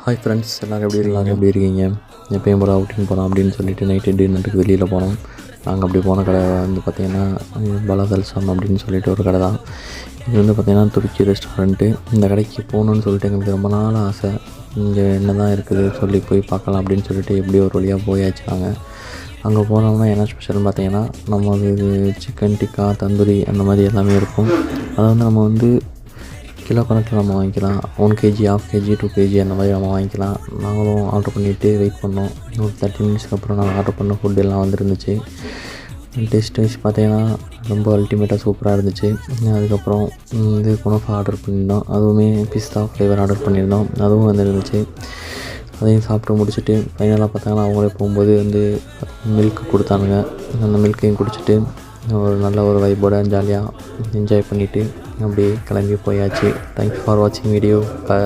Hi friends, எல்லோரும் எப்படி இருக்கீங்க? எப்பயும் போல் அவுட்டிங் போகலாம் அப்படின்னு சொல்லிட்டு நைட்டு டின்னருக்கு வெளியில் போனோம். நாங்கள் அப்படி போன கடை வந்து பார்த்திங்கன்னா பலதல்சம் அப்படின்னு சொல்லிட்டு ஒரு கடை தான். இது வந்து பார்த்திங்கன்னா துருக்கி ரெஸ்டாரண்ட்டு. இந்த கடைக்கு போகணுன்னு சொல்லிட்டு எங்களுக்கு ரொம்ப நாள் ஆசை. இங்கே என்ன தான் இருக்குது சொல்லி போய் பார்க்கலாம் அப்படின்னு சொல்லிட்டு எப்படி ஒரு வழியாக போயாச்சு. அங்கே போனோம்னா என்ன ஸ்பெஷல்னு பார்த்திங்கன்னா நமக்கு சிக்கன் டிக்கா, தந்தூரி அந்த மாதிரி எல்லாமே இருக்கும். அதை வந்து நம்ம வந்து கிலோ கணக்கில் நம்ம வாங்கிக்கலாம். 1 kg, 1/2 kg, 2 kg அந்த மாதிரி நம்ம வாங்கிக்கலாம். நாங்களும் ஆர்டர் பண்ணிவிட்டு வெயிட் பண்ணோம். ஒரு 30 மினிட்ஸ்க்கு அப்புறம் நாங்கள் ஆர்டர் பண்ண ஃபுட் எல்லாம் வந்துருந்துச்சு. டேஸ்ட் வைஸ் பார்த்திங்கன்னா ரொம்ப அல்டிமேட்டாக சூப்பராக இருந்துச்சு. அதுக்கப்புறம் இது குனஃபா ஆர்டர் பண்ணியிருந்தோம். அதுவுமே பிஸ்தா ஃப்ளேவர் ஆர்டர் பண்ணியிருந்தோம். அதுவும் வந்துருந்துச்சு. அதையும் சாப்பிட்டு முடிச்சுட்டு ஃபைனலாக பார்த்தாங்கன்னா அவங்களே போகும்போது வந்து மில்க் கொடுத்தானுங்க. அந்த மில்க்கையும் குடிச்சிட்டு ஒரு நல்ல ஒரு வைப்போட ஜாலியாக என்ஜாய் பண்ணிவிட்டு அப்படியே கிளம்பி போயாச்சு. தேங்க்யூ ஃபார் வாட்சிங் வீடியோ. பை.